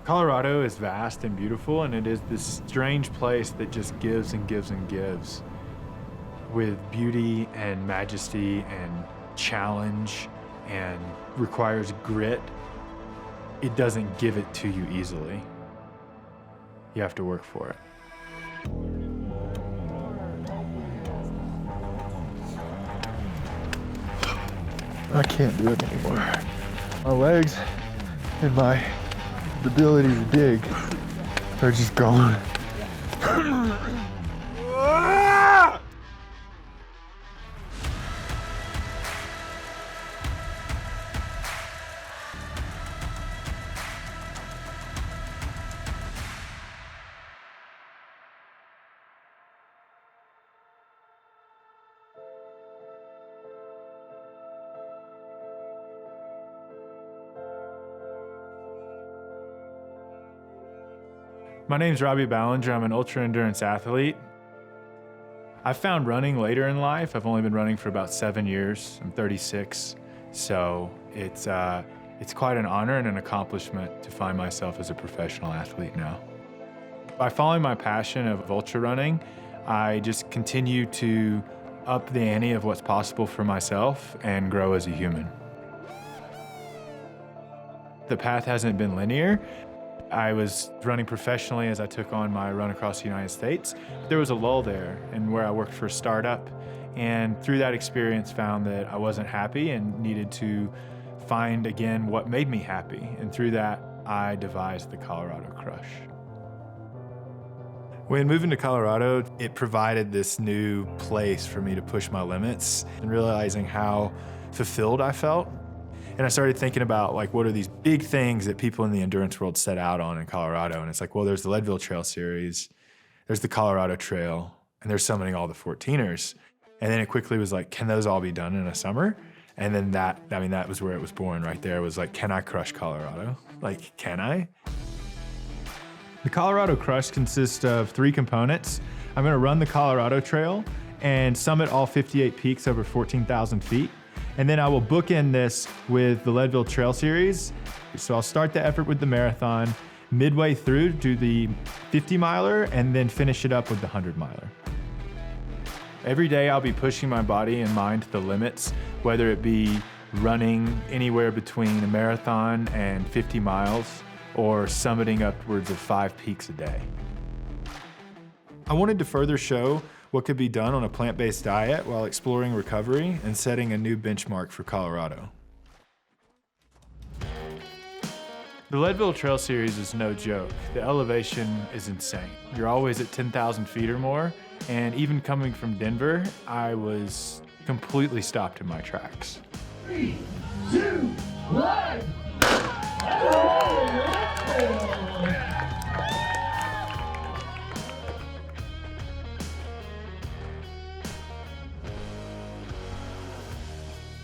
Colorado is vast and beautiful, and it is this strange place that just gives and gives and gives with beauty and majesty and challenge and requires grit. It doesn't give it to you easily. You have to work for it. I can't do it anymore. My legs and my ability to dig are just gone. My name's Robbie Ballinger. I'm an ultra endurance athlete. I found running later in life. I've only been running for about 7 years. I'm 36, so it's quite an honor and an accomplishment to find myself as a professional athlete now. By following my passion of ultra running, I just continue to up the ante of what's possible for myself and grow as a human. The path hasn't been linear. I was running professionally as I took on my run across the United States. There was a lull there and where I worked for a startup, and through that experience found that I wasn't happy and needed to find again what made me happy, and through that I devised the Colorado Crush. When moving to Colorado, it provided this new place for me to push my limits and realizing how fulfilled I felt. And I started thinking about what are these big things that people in the endurance world set out on in Colorado? And it's like, well, there's the Leadville Trail Series, there's the Colorado Trail, and there's summiting all the 14ers. And then it quickly was like, can those all be done in a summer? And then that was where it was born right there. It was like, can I crush Colorado? Can I? The Colorado Crush consists of 3 components. I'm gonna run the Colorado Trail and summit all 58 peaks over 14,000 feet. And then I will bookend this with the Leadville Trail Series. So I'll start the effort with the marathon, midway through do the 50-miler, and then finish it up with the 100-miler. Every day I'll be pushing my body and mind to the limits, whether it be running anywhere between a marathon and 50 miles or summiting upwards of 5 peaks a day. I wanted to further show what could be done on a plant-based diet while exploring recovery and setting a new benchmark for Colorado. The Leadville Trail Series is no joke. The elevation is insane. You're always at 10,000 feet or more, and even coming from Denver, I was completely stopped in my tracks. 3, 2, 1.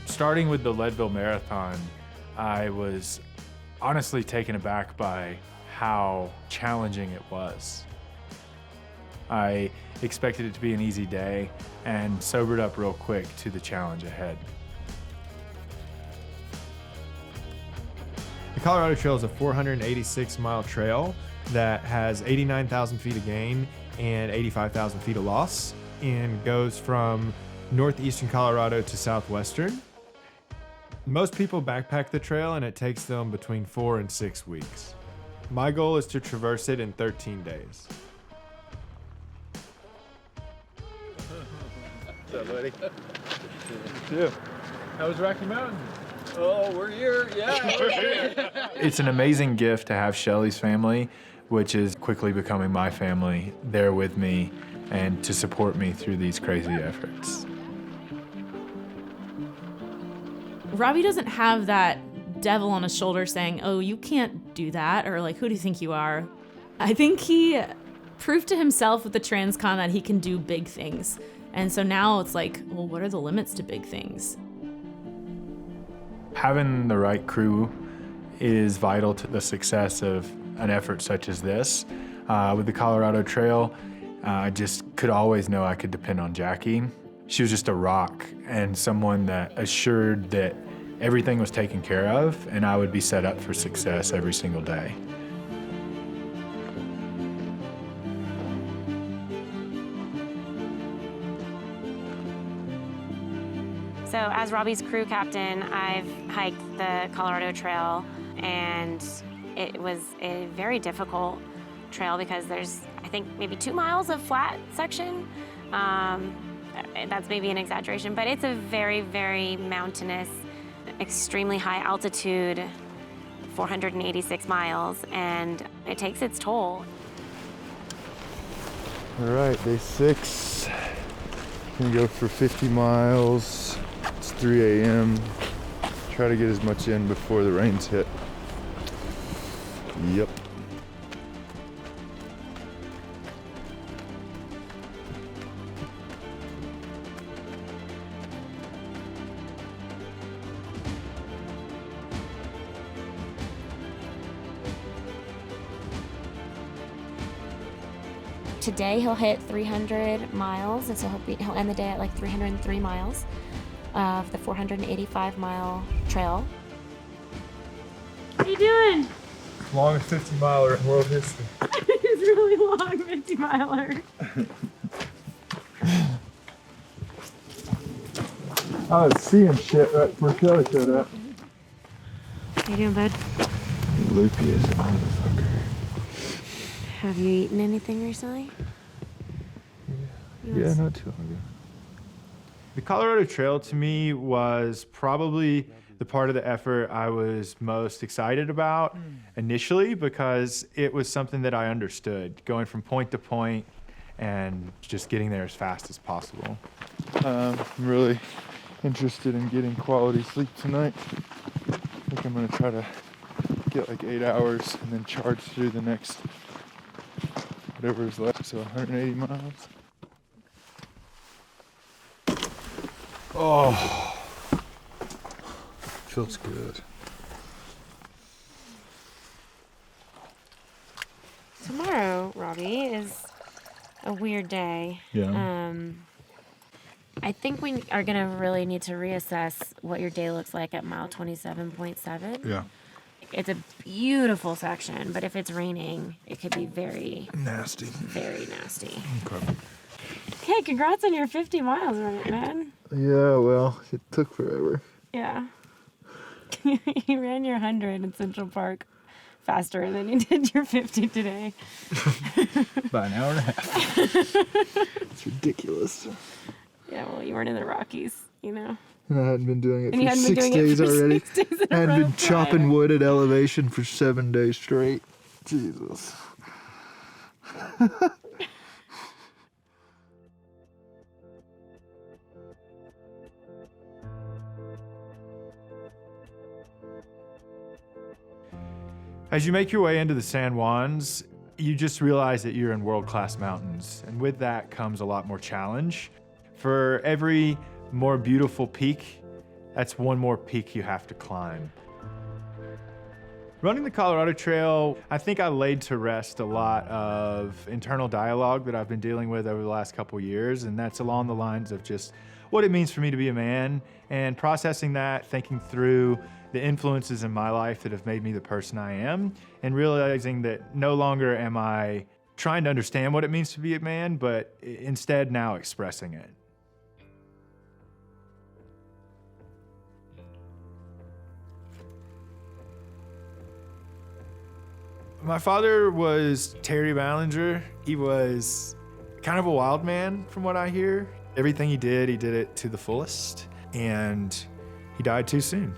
Starting with the Leadville Marathon, I was honestly taken aback by how challenging it was. I expected it to be an easy day and sobered up real quick to the challenge ahead. The Colorado Trail is a 486-mile trail that has 89,000 feet of gain and 85,000 feet of loss, and goes from northeastern Colorado to southwestern. Most people backpack the trail and it takes them between 4 and 6 weeks. My goal is to traverse it in 13 days. What's up, buddy? Yeah. How was Rocky Mountain? Oh, we're here. Yeah, we're here. It's an amazing gift to have Shelly's family, which is quickly becoming my family, there with me and to support me through these crazy efforts. Robbie doesn't have that devil on his shoulder saying, oh, you can't do that, or who do you think you are? I think he proved to himself with the Transcon that he can do big things. And so now it's well, what are the limits to big things? Having the right crew is vital to the success of an effort such as this. With the Colorado Trail, I just could always know I could depend on Jackie. She was just a rock and someone that assured that everything was taken care of and I would be set up for success every single day. So as Robbie's crew captain, I've hiked the Colorado Trail, and it was a very difficult trail because there's, I think, maybe 2 miles of flat section. That's maybe an exaggeration, but it's a very, very mountainous, extremely high altitude, 486 miles, and it takes its toll. All right, day 6. Gonna go for 50 miles. It's 3 a.m. Try to get as much in before the rains hit. Yep. Today he'll hit 300 miles, and so he'll end the day at like 303 miles of the 485-mile trail. What are you doing? Longest 50-miler in world history. It's really long, 50-miler. I was seeing shit right before Kelly showed up. How you doing, bud? Loopy as a motherfucker. Have you eaten anything recently? Yeah, not too long ago. The Colorado Trail to me was probably the part of the effort I was most excited about initially, because it was something that I understood, going from point to point and just getting there as fast as possible. I'm really interested in getting quality sleep tonight. I think I'm gonna try to get like 8 hours and then charge through the next whatever is left, so 180 miles. Oh, feels good. Tomorrow, Robbie, is a weird day. Yeah. I think we are gonna really need to reassess what your day looks like at mile 27.7. Yeah. It's a beautiful section, but if it's raining, it could be very Nasty. very nasty. Okay. Okay, congrats on your 50 miles, right, man? Yeah, well, it took forever. Yeah. You ran your 100 in Central Park faster than you did your 50 today. About an hour and a half. It's ridiculous. Yeah, well, you weren't in the Rockies, you know. And I hadn't been doing it And you for hadn't been 6 doing it days for already. 6 days in a I hadn't row been chopping prior. wood at elevation for 7 days straight. Jesus. As you make your way into the San Juans, you just realize that you're in world-class mountains, and with that comes a lot more challenge. For every more beautiful peak, that's one more peak you have to climb. Running the Colorado Trail, I think I laid to rest a lot of internal dialogue that I've been dealing with over the last couple years, and that's along the lines of just what it means for me to be a man, and processing that, thinking through the influences in my life that have made me the person I am, and realizing that no longer am I trying to understand what it means to be a man, but instead now expressing it. My father was Terry Ballinger. He was kind of a wild man from what I hear. Everything he did it to the fullest, and he died too soon.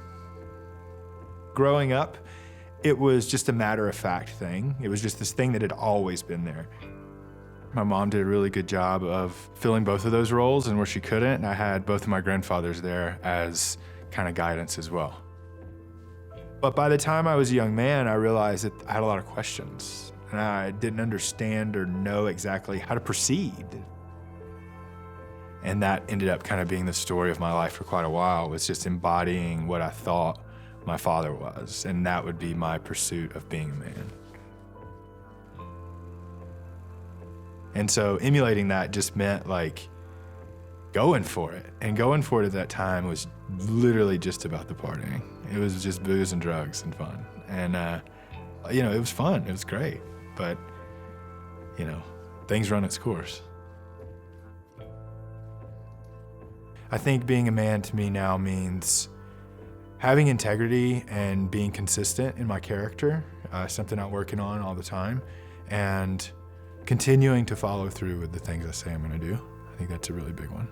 Growing up, it was just a matter-of-fact thing. It was just this thing that had always been there. My mom did a really good job of filling both of those roles, and where she couldn't, and I had both of my grandfathers there as kind of guidance as well. But by the time I was a young man, I realized that I had a lot of questions, and I didn't understand or know exactly how to proceed. And that ended up kind of being the story of my life for quite a while, was just embodying what I thought my father was, and that would be my pursuit of being a man. And so emulating that just meant like going for it. And going for it at that time was literally just about the partying. It was just booze and drugs and fun. And, it was fun. It was great. But, things run its course. I think being a man to me now means having integrity and being consistent in my character, something I'm working on all the time, and continuing to follow through with the things I say I'm gonna do. I think that's a really big one.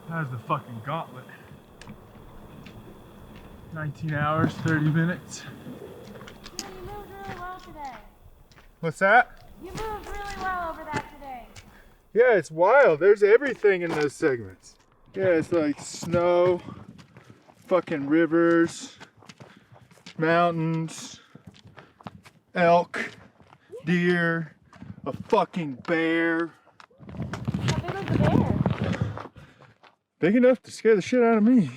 How's the fucking gauntlet? 19 hours, 30 minutes. You moved really well today. What's that? You moved really well over that today. Yeah, it's wild. There's everything in those segments. Yeah, it's like snow, fucking rivers, mountains, elk, deer, a fucking bear. How big was the bear? Big enough to scare the shit out of me.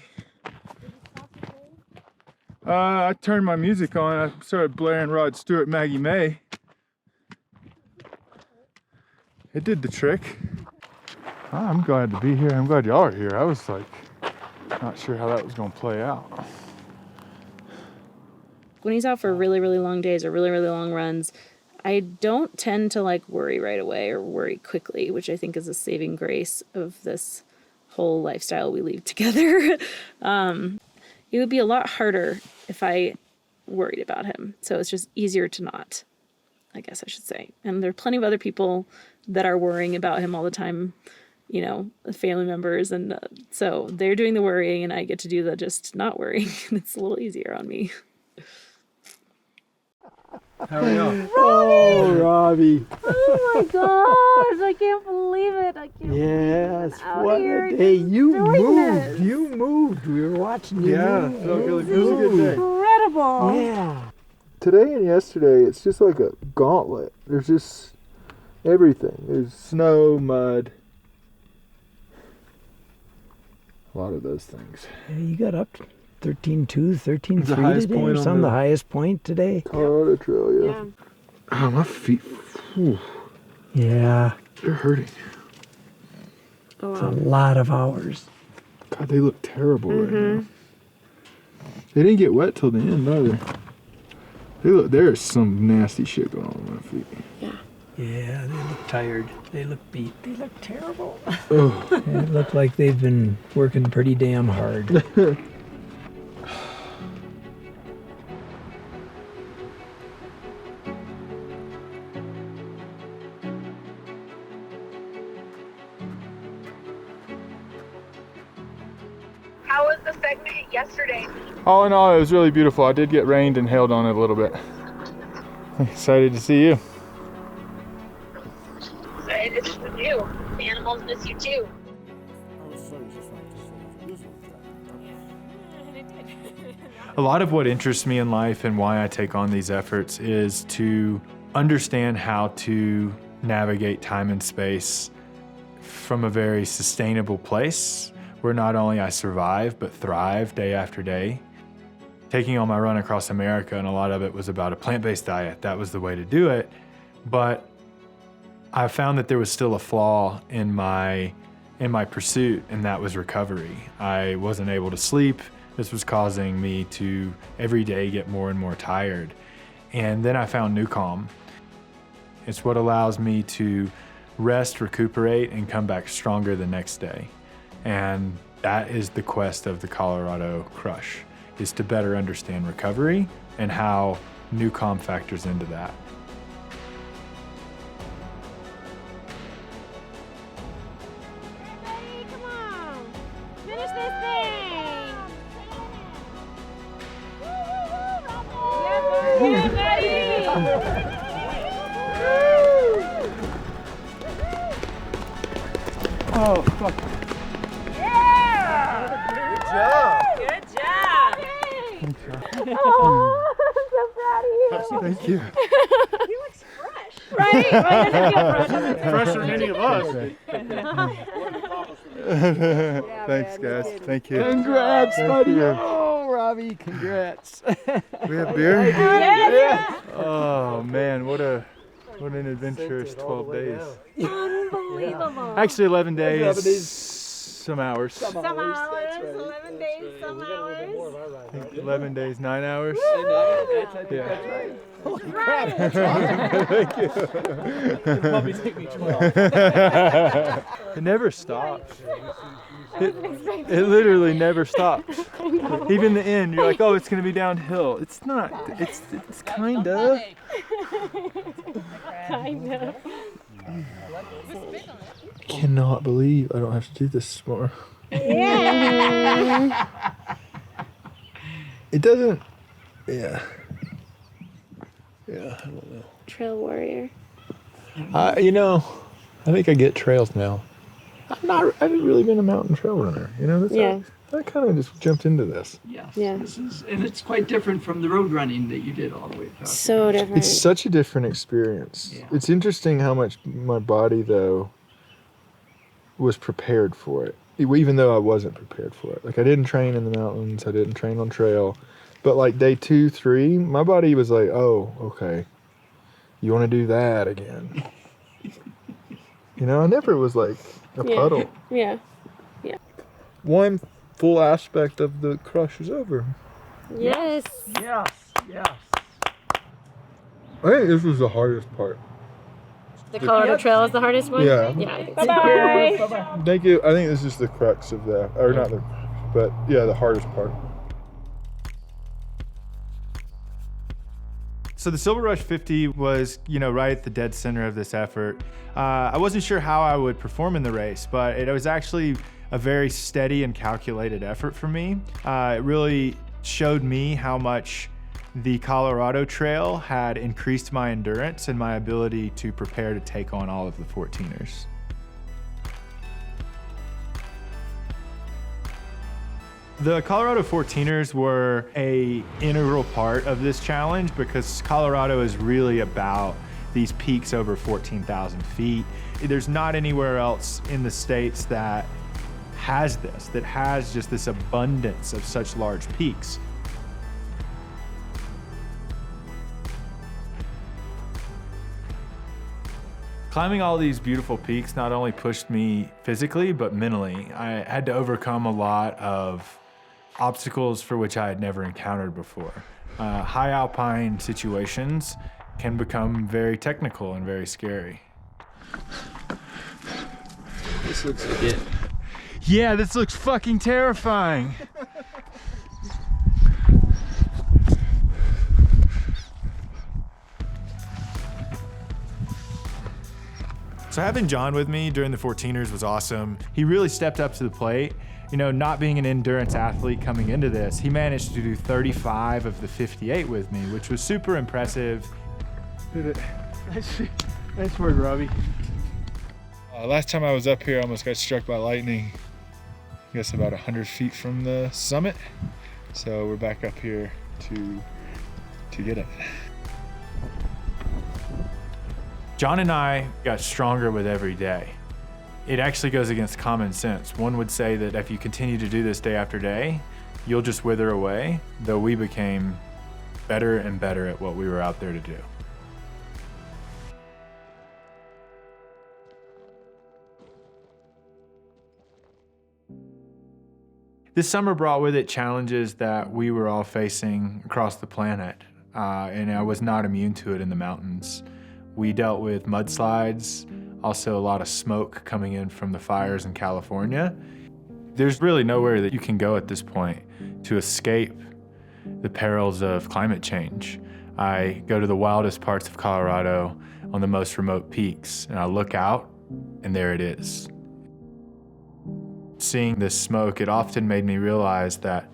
I turned my music on. I started blaring Rod Stewart, Maggie May. It did the trick. I'm glad to be here. I'm glad y'all are here. I was like, not sure how that was gonna play out. When he's out for really, really long days or really, really long runs, I don't tend to like worry right away or worry quickly, which I think is a saving grace of this whole lifestyle we lead together. It would be a lot harder if I worried about him. So it's just easier to not, I guess I should say. And there are plenty of other people that are worrying about him all the time, you know, family members. And so they're doing the worrying and I get to do the just not worrying. It's a little easier on me. How are y'all? Oh, Robbie. Oh my gosh, I can't believe it. I can't Yes, out what here a day. You doing moved. this. You moved. We were watching you Yeah, move. felt really good. It was a good day. incredible. Yeah. Today and yesterday, it's just like a gauntlet. There's just everything. There's snow, mud. A lot of those things. Yeah, you got up 13.2, It's the 13.3 highest today point or on something, the- the highest point today. Colorado Trail, yeah. Oh, my feet. Whew, Yeah, they're hurting. it's a lot of hours. God, they look terrible right now. They didn't get wet till the end either. There's some nasty shit going on with my feet. Yeah, they look tired. They look beat. They look terrible. Oh, It looked like they've been working pretty damn hard. How was the segment yesterday? all in all, it was really beautiful. I did get rained and hailed on it a little bit. Excited to see you. Excited to miss you. The animals miss you too. A lot of what interests me in life and why I take on these efforts is to understand how to navigate time and space from a very sustainable place where not only I survive but thrive day after day. Taking on my run across America, and a lot of it was about a plant-based diet. That was the way to do it. But I found that there was still a flaw in my pursuit, and that was recovery. I wasn't able to sleep. This was causing me to every day get more and more tired. And then I found NuCalm. It's what allows me to rest, recuperate, and come back stronger the next day. And that is the quest of the Colorado Crush, is to better understand recovery and how NuCalm factors into that. Everybody, come on. Finish this thing. Yeah, buddy. Oh, fuck. Good job. Oh, I'm so proud of you. Thank you. Right? Right? Doesn't feel fresh. Fresher than any of us. Thanks, guys. Thank you. Congrats, Thank buddy. you. Oh, Robbie. Congrats. We have beer? Yeah. Oh man, what an adventurous 12 days. Unbelievable. Actually 11 days. 11 days. Some hours. Some hours, 11 days, some hours. 11 days, 9 hours. Yeah. That's right. Holy crap, that's awesome. Thank you. It'll probably take me 12. It never stops. It literally never stops. Even the end, you're like, oh, it's gonna be downhill. It's not. It's kinda. Kinda. Cannot believe I don't have to do this more. Yeah. It doesn't. Yeah. Yeah, I don't know. Trail warrior. You know, I think I get trails now. I haven't really been a mountain trail runner. You know, I kind of just jumped into this. Yes. Yeah. And it's quite different from the road running that you did all the way across. So different. It's such a different experience. Yeah. It's interesting how much my body, though, was prepared for it. Even though I wasn't prepared for it. Like, I didn't train in the mountains. I didn't train on trail. But, like, day 2, 3, my body was like, oh, okay. You want to do that again. You know, I never was like a puddle. Yeah. One full aspect of the crush is over. Yes. Yes. Yes. I think this was the hardest part. The Colorado Trail is the hardest one? Yeah. Yeah, I think so. Bye-bye. Bye-bye. Thank you. I think this is the crux of the, or not the, but yeah, the hardest part. So the Silver Rush 50 was, right at the dead center of this effort. I wasn't sure how I would perform in the race, but it was actually a very steady and calculated effort for me. It really showed me how much the Colorado Trail had increased my endurance and my ability to prepare to take on all of the 14ers. The Colorado 14ers were an integral part of this challenge because Colorado is really about these peaks over 14,000 feet. There's not anywhere else in the states that has just this abundance of such large peaks. Climbing all these beautiful peaks not only pushed me physically, but mentally. I had to overcome a lot of obstacles for which I had never encountered before. High alpine situations can become very technical and very scary. This looks legit. Yeah, this looks fucking terrifying. So having John with me during the 14ers was awesome. He really stepped up to the plate. Not being an endurance athlete coming into this, he managed to do 35 of the 58 with me, which was super impressive. Did it. Nice work, Robbie. Last time I was up here, I almost got struck by lightning. I guess about 100 feet from the summit. So we're back up here to get it. John and I got stronger with every day. It actually goes against common sense. One would say that if you continue to do this day after day, you'll just wither away, though we became better and better at what we were out there to do. This summer brought with it challenges that we were all facing across the planet, and I was not immune to it in the mountains. We dealt with mudslides, also a lot of smoke coming in from the fires in California. There's really nowhere that you can go at this point to escape the perils of climate change. I go to the wildest parts of Colorado on the most remote peaks, and I look out, and there it is. Seeing this smoke, it often made me realize that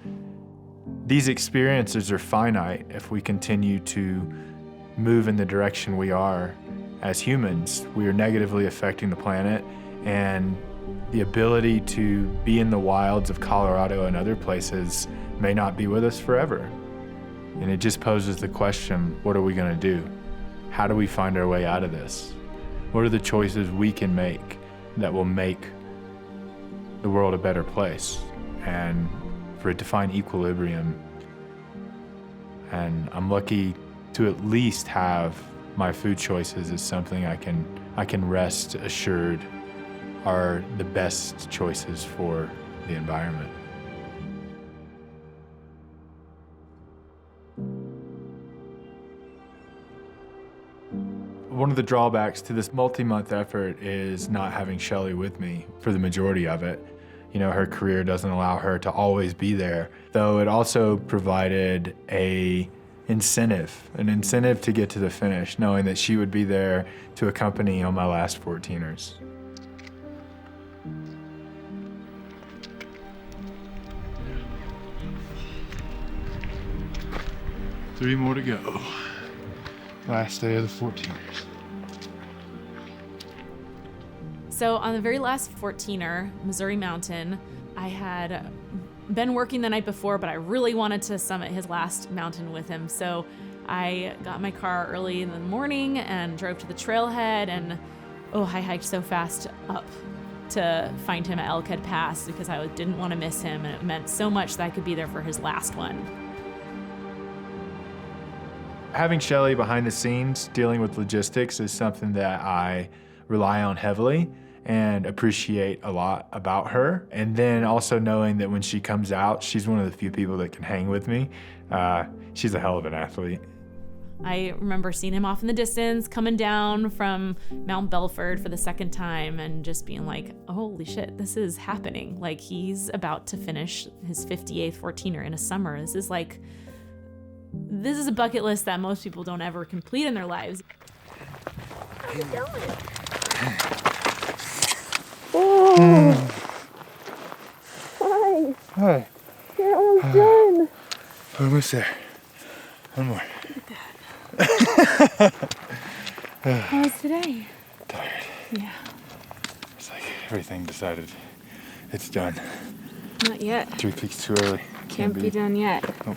these experiences are finite if we continue to move in the direction we are as humans. We are negatively affecting the planet, and the ability to be in the wilds of Colorado and other places may not be with us forever. And it just poses the question, what are we gonna do? How do we find our way out of this? What are the choices we can make that will make the world a better place? And for it to find equilibrium And I'm lucky to at least have my food choices as something I can rest assured are the best choices for the environment. One of the drawbacks to this multi-month effort is not having Shelly with me for the majority of it. You know, her career doesn't allow her to always be there, though it also provided an incentive to get to the finish, knowing that she would be there to accompany on my last 14ers. Three more to go. Last day of the 14ers. So on the very last 14er, Missouri Mountain, I had been working the night before, but I really wanted to summit his last mountain with him. So I got my car early in the morning and drove to the trailhead, and I hiked so fast up to find him at Elkhead Pass because I didn't want to miss him, and it meant so much that I could be there for his last one. Having Shelly behind the scenes dealing with logistics is something that I rely on heavily and appreciate a lot about her. And then also knowing that when she comes out, she's one of the few people that can hang with me. She's a hell of an athlete. I remember seeing him off in the distance, coming down from Mount Belford for the second time and just being like, holy shit, this is happening. Like, he's about to finish his 58th 14er in a summer. This is a bucket list that most people don't ever complete in their lives. How you doing? Oh. Hi. Hi. You're almost done. Almost there. One more. How was today? Tired. Yeah. It's like everything decided it's done. Not yet. 3 peaks too early. Can't be done yet. Nope.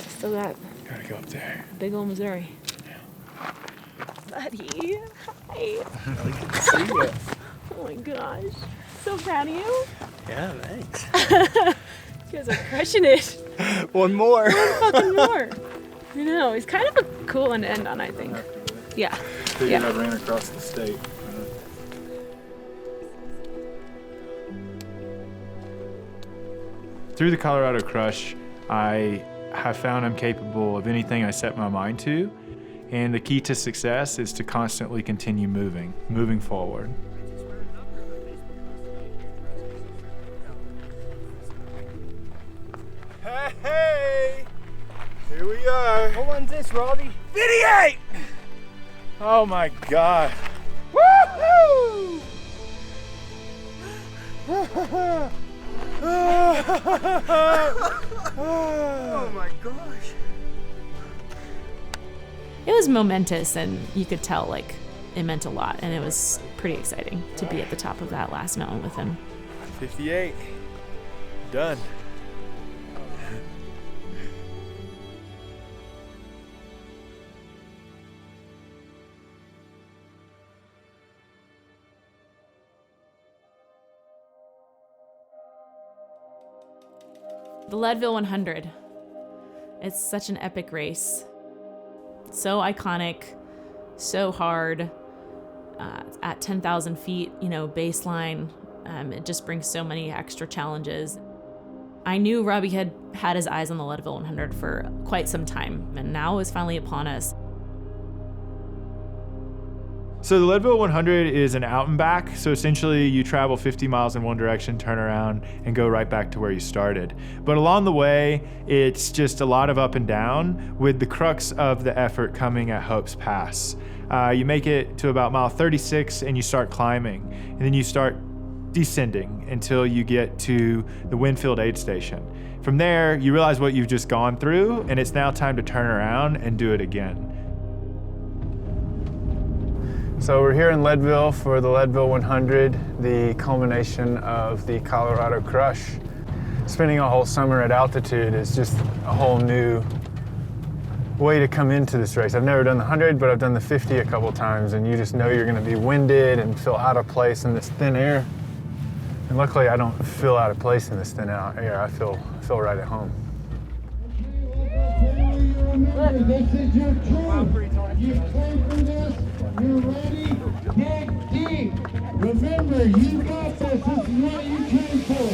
Still got Gotta go up there. big old Missouri. Yeah. Buddy. Hi. Good to see you. Oh my gosh. So proud of you. Yeah, thanks. You guys are crushing it. One more. Fucking more. I know. It's kind of a cool one to end on, I think. Yeah. Figured I ran across the state. Through the Colorado Crush, I have found I'm capable of anything I set my mind to, and the key to success is to constantly continue moving forward. Hey! Here we are. What one's this, Robbie? 58! Oh my god. Woohoo! Oh my gosh. It was momentous, and you could tell, like, it meant a lot, and it was pretty exciting to be at the top of that last mountain with him. 58. Done. The Leadville 100. It's such an epic race. So iconic, so hard. At 10,000 feet, baseline, it just brings so many extra challenges. I knew Robbie had his eyes on the Leadville 100 for quite some time, and now it was finally upon us. So the Leadville 100 is an out and back. So essentially you travel 50 miles in one direction, turn around, and go right back to where you started. But along the way, it's just a lot of up and down, with the crux of the effort coming at Hope's Pass. You make it to about mile 36 and you start climbing, and then you start descending until you get to the Winfield aid station. From there, you realize what you've just gone through, and it's now time to turn around and do it again. So we're here in Leadville for the Leadville 100, the culmination of the Colorado Crush. Spending a whole summer at altitude is just a whole new way to come into this race. I've never done the 100, but I've done the 50 a couple times, and you just know you're gonna be winded and feel out of place in this thin air. And luckily I don't feel out of place in this thin air. I feel right at home. remember, this is your turn. You played for this. You're ready. Dig deep. Remember, you got this. This is what you came for.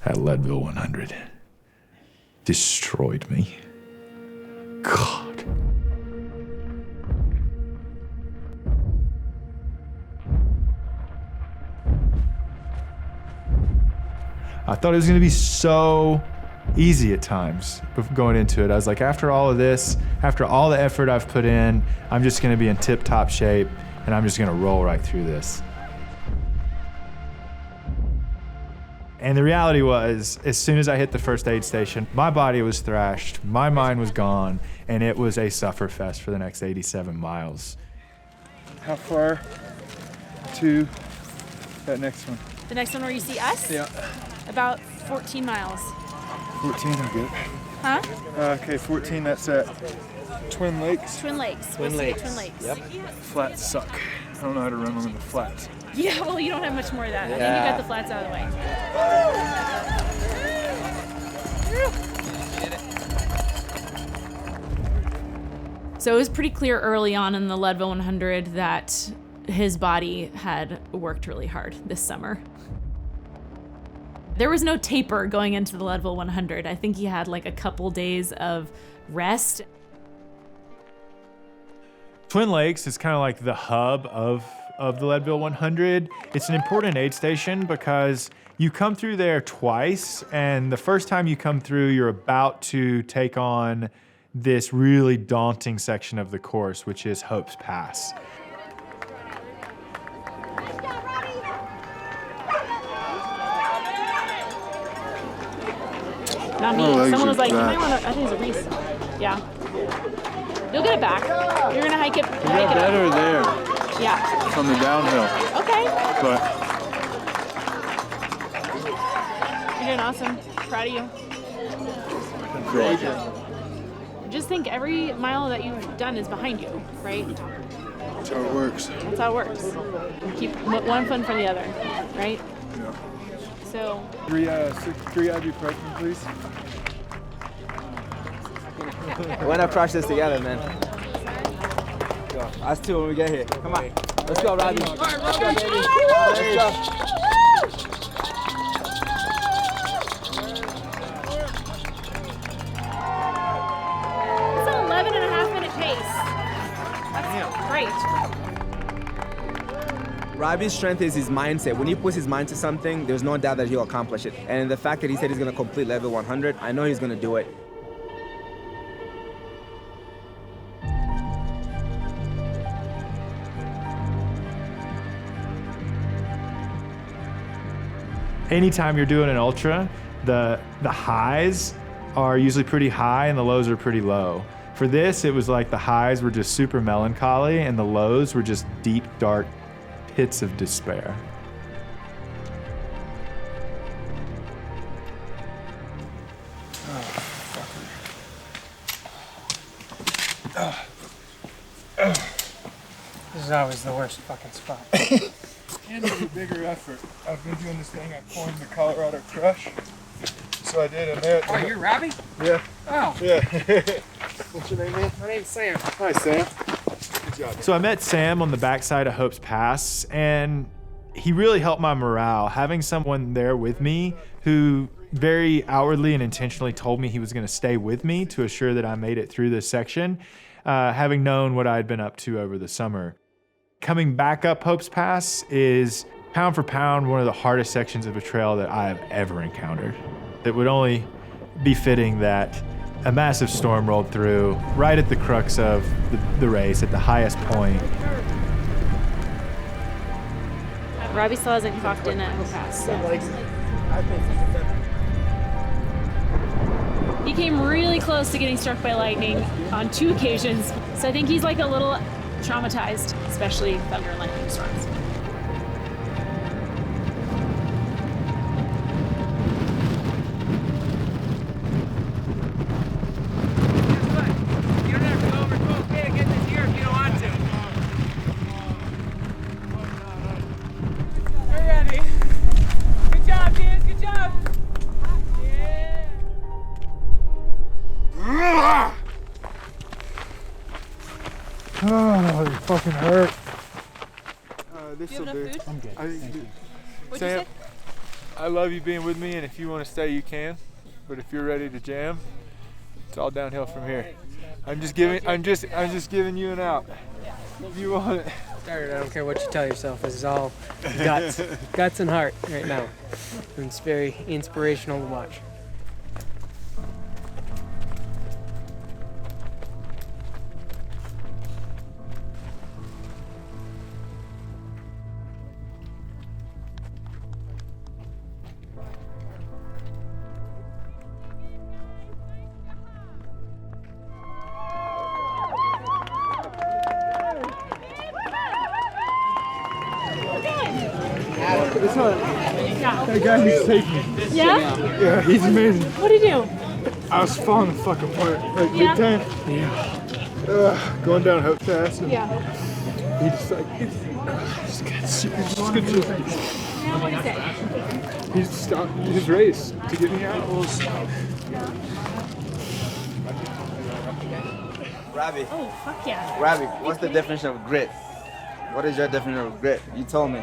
That Leadville 100 destroyed me. God. I thought it was gonna be so easy at times going into it. I was like, after all of this, after all the effort I've put in, I'm just gonna be in tip-top shape and I'm just gonna roll right through this. And the reality was, as soon as I hit the first aid station, my body was thrashed, my mind was gone, and it was a sufferfest for the next 87 miles. How far to that next one? The next one where you see us? Yeah. About 14 miles. 14, I'm good. Huh? Okay, 14, that's at Twin Lakes. Twin Lakes. Twin Lakes. Twin Lakes. Yep. Flats suck. I don't know how to run them in the flats. Yeah, well, you don't have much more of that. I think you got the flats out of the way. So it was pretty clear early on in the Leadville 100 that his body had worked really hard this summer. There was no taper going into the Leadville 100. I think he had like a couple days of rest. Twin Lakes is kind of like the hub of the Leadville 100. It's an important aid station because you come through there twice, and the first time you come through, you're about to take on this really daunting section of the course, which is Hope's Pass. Not me. Someone was like, you might want to, I think it's a Reese. Yeah. You'll get it back. You're going to hike it up. Better there. Yeah. From the downhill. Okay. But You're doing awesome. Proud of you. Just think every mile that you've done is behind you, right? that's how it works. That's how it works. Keep one foot in front of the other, right? Yeah. So. 3 ibuprofen, please. We're gonna crush this together, man. Go. Us two when we get here. Come on. Let's go, Robbie. Let's go, baby. Let's go. It's an 11.5-minute pace. That's great. Robbie's strength is his mindset. When he puts his mind to something, there's no doubt that he'll accomplish it. And the fact that he said he's gonna complete level 100, I know he's gonna do it. Anytime you're doing an ultra, the highs are usually pretty high and the lows are pretty low. For this, it was like the highs were just super melancholy and the lows were just deep, dark pits of despair. This is always the worst fucking spot. And it's a bigger effort. I've been doing this thing I coined the Colorado Crush. So I did in there. Oh, you're Robbie? Yeah. Oh. Yeah. What's your name, man? My name's Sam. Hi, Sam. Good job. So I met Sam on the backside of Hope's Pass, and he really helped my morale. Having someone there with me who very outwardly and intentionally told me he was going to stay with me to assure that I made it through this section, having known what I had been up to over the summer. Coming back up Hope's Pass is, pound for pound, one of the hardest sections of a trail that I have ever encountered. It would only be fitting that a massive storm rolled through right at the crux of the race, at the highest point. Robbie still hasn't clocked in at Hope Pass. So. He came really close to getting struck by lightning on 2 occasions. So I think he's like a little traumatized, especially thunder and lightning storms. You don't have to go over 12K to get this here if you don't want to. We're ready. Good job, kids. Good job. Oh, it fucking hurt. This will do. I'm good. Thank you. What'd you say? I love you being with me, and if you want to stay, you can. But if you're ready to jam, it's all downhill from here. I'm just giving you an out. If you want it. I don't care what you tell yourself. This is all guts and heart right now. And it's very inspirational to watch. That guy who's taking me. Yeah? Yeah, he's amazing. What'd he do? I was falling the fuck apart, like Yeah? big time. Yeah. Going down Hope Fast. And Yeah. he just like, What is it? he stopped his race to get me out. Ravi, Oh, fuck yeah. Ravi, what's the definition of grit? What is your definition of grit? You told me.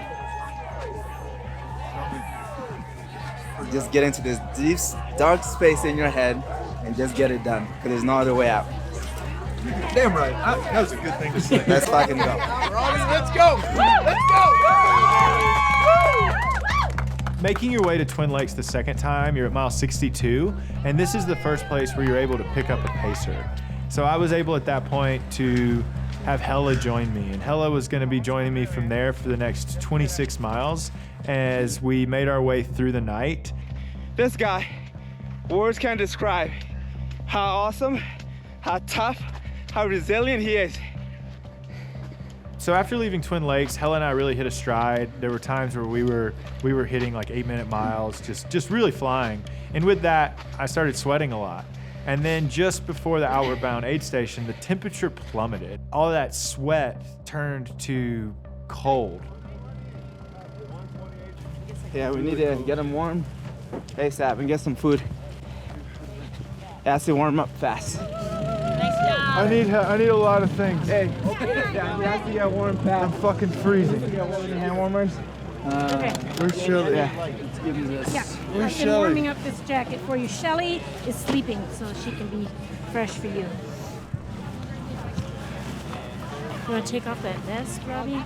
Just get into this deep, dark space in your head and just get it done. Because there's no other way out. Damn right. That was a good thing to say. Let's fucking go. Let's go. Let's go. Making your way to Twin Lakes the second time, you're at mile 62, and this is the first place where you're able to pick up a pacer. So I was able at that point to have Hella join me, and Hella was going to be joining me from there for the next 26 miles as we made our way through the night. This guy, words can't describe how awesome, how tough, how resilient he is. So after leaving Twin Lakes, Hella and I really hit a stride. There were times where we were hitting like 8-minute miles, just really flying. And with that, I started sweating a lot. And then just before the Outward Bound aid station, the temperature plummeted. All that sweat turned to cold. Yeah, we need to get him warm ASAP and get some food. It has to warm up fast. I need a lot of things. Hey, yeah, he has to get warm fast. I'm fucking freezing. You got one of the hand warmers? Where's Shelly? Yeah, let's give him this. Yeah, Where's I've been Shelly? warming up this jacket for you. Shelly is sleeping, so she can be fresh for you. You want to take off that vest, Robbie?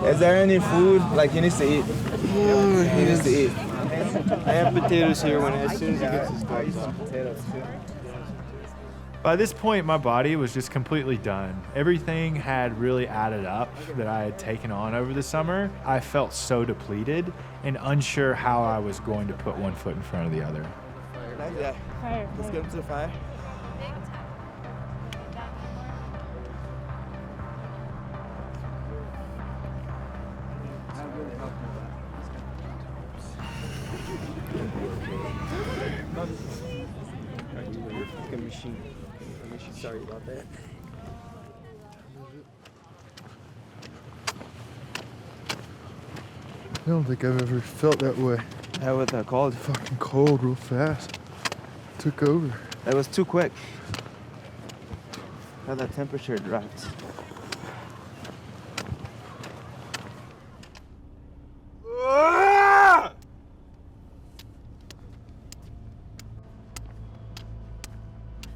Is there any food? Like he needs to eat. He needs to eat. I have potatoes here as soon as he gets his gloves on. Potatoes too. By this point, my body was just completely done. Everything had really added up that I had taken on over the summer. I felt so depleted and unsure how I was going to put one foot in front of the other. Yeah. Fire. Let's get him to the fire. Sorry about that. I don't think I've ever felt that way. How was that cold? Fucking cold real fast. Took over. That was too quick. How that temperature dropped.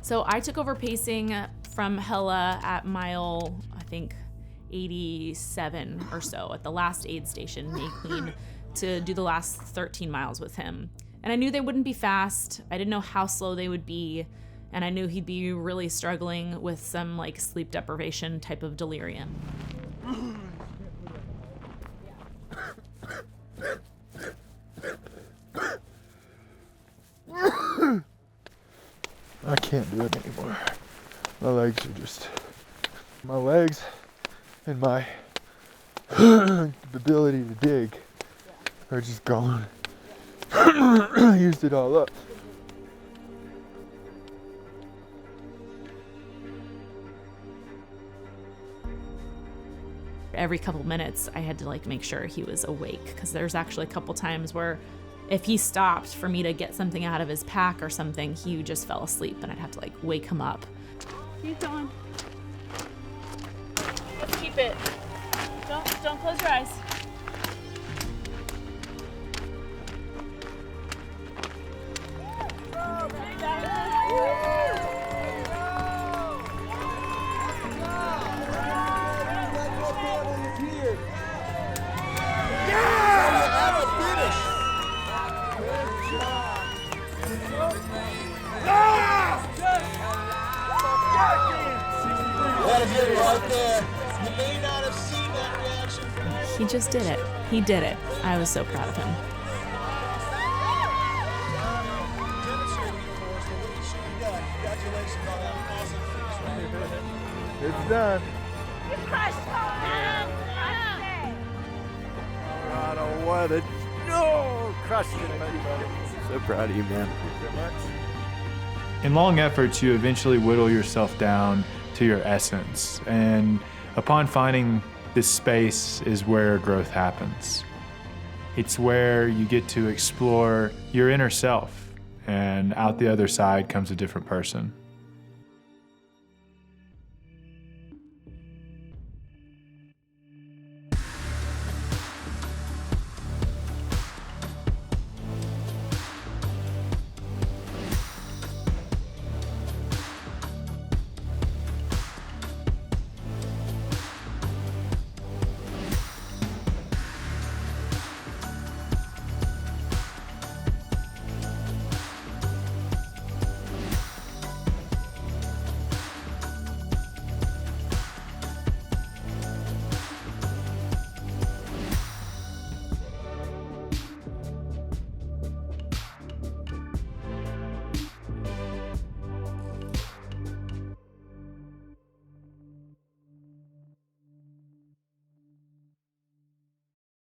So I took over pacing from Hella at mile, I think, 87 or so at the last aid station, Mayclean, to do the last 13 miles with him. And I knew they wouldn't be fast. I didn't know how slow they would be. And I knew he'd be really struggling with some like sleep deprivation type of delirium. I can't do it anymore. My legs and my ability to dig are just gone. I used it all up. Every couple minutes, I had to like make sure he was awake, because there's actually a couple times where if he stopped for me to get something out of his pack or something, he just fell asleep and I'd have to like wake him up. Keep going. Let's keep it. Don't close your eyes. He just did it. He did it. I was so proud of him. It's done. You crushed it, man. Colorado, what a crushed it, buddy. So proud of you, man. Thank you so much. In long efforts, you eventually whittle yourself down to your essence. And upon finding this space is where growth happens. It's where you get to explore your inner self, and out the other side comes a different person.